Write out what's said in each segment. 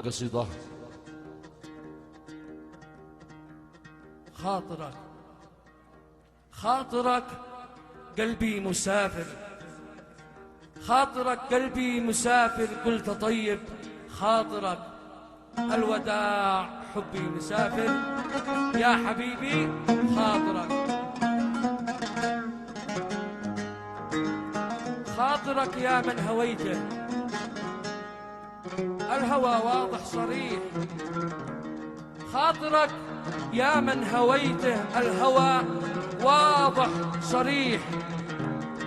قصيدة. خاطرك خاطرك قلبي مسافر، خاطرك قلبي مسافر، قلت طيب خاطرك الوداع حبي مسافر يا حبيبي خاطرك. خاطرك يا من هويته الهوى واضح صريح، خاطرك يا من هويته الهوى واضح صريح،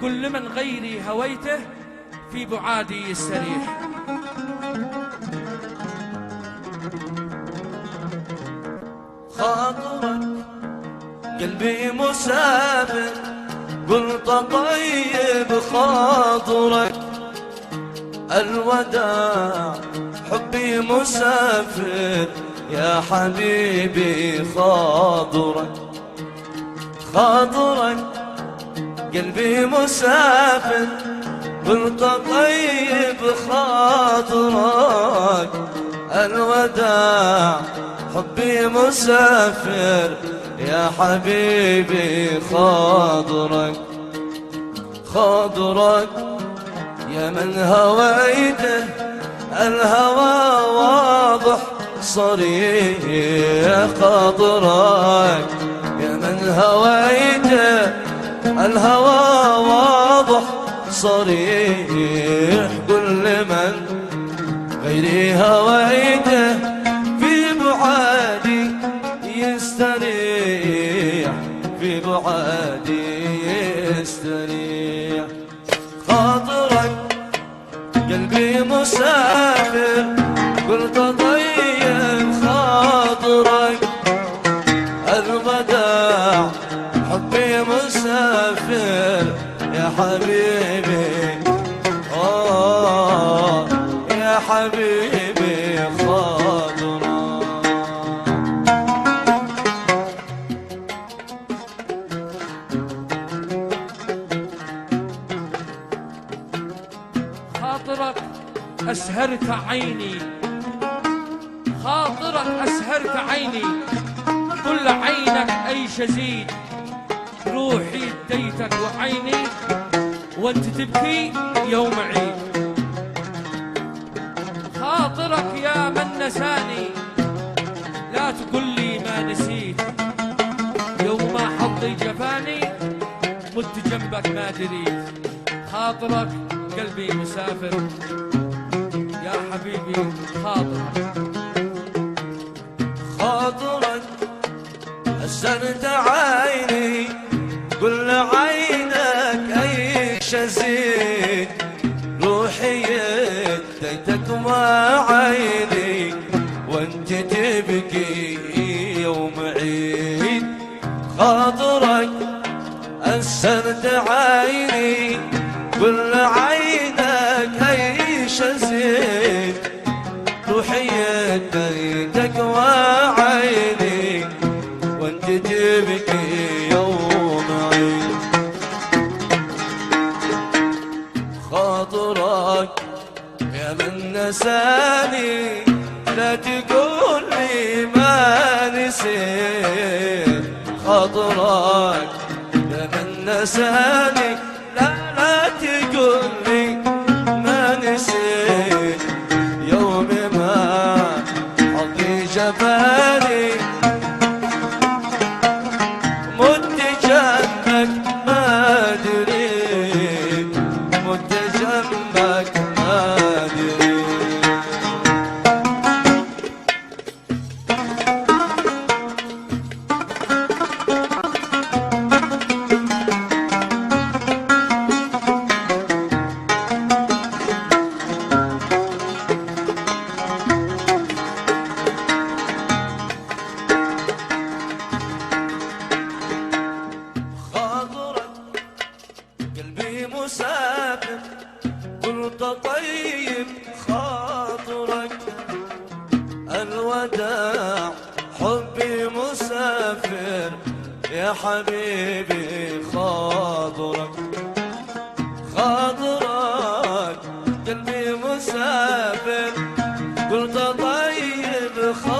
كل من غيري هويته في بعادي يستريح. خاطرك قلبي مسافر، قلت طيب خاطرك الوداع حبي مسافر يا حبيبي خاطرك. خاطرك قلبي مسافر، قلت طيب خاطرك الوداع حبي مسافر يا حبيبي خاطرك. خاطرك يا من هويته الهوى واضح صريح، خاطرك يا من هويته الهوى واضح صريح، كل من غيري هويته في بعادي يستريح، في بعادي يستريح. خاطرك قلبي مسافر، قلت طيب خاطرك الوداع حبي مسافر يا حبيبي يا حبيبي خاطرك. خاطرك أسهرت عيني، خاطرك أسهرت عيني، كل عينك أي شزيد، روحي اديتك وعيني وانت تبكي يوم عيد. خاطرك يا من نساني لا تقول لي ما نسيت، يوم ما حظي جفاني مت جنبك ما دريت. خاطرك قلبي مسافر يا حبيبي خاطرك. خاطرك أسرت عيني، كل عينك أي شزيد، روحي اديتك وعيني وانت تبكي يوم عيد. خاطرك أسرت عيني، كل عينك أي شزيد، روحي اديتك وعيني وانت تبكي يوم عيد. خاطرك يا من نساني لا تقول لي ما نسيت، خاطرك يا من نساني لا تقول لي ما نسيت، يوم ما حظي جفاني مت جنبك ما دريت، مت جنبك ما دريت. قلبي مسافر، قلت طيب خاطرك الوداع حبي مسافر يا حبيبي خاطرك. خاطرك قلبي مسافر، قلت طيب خاطرك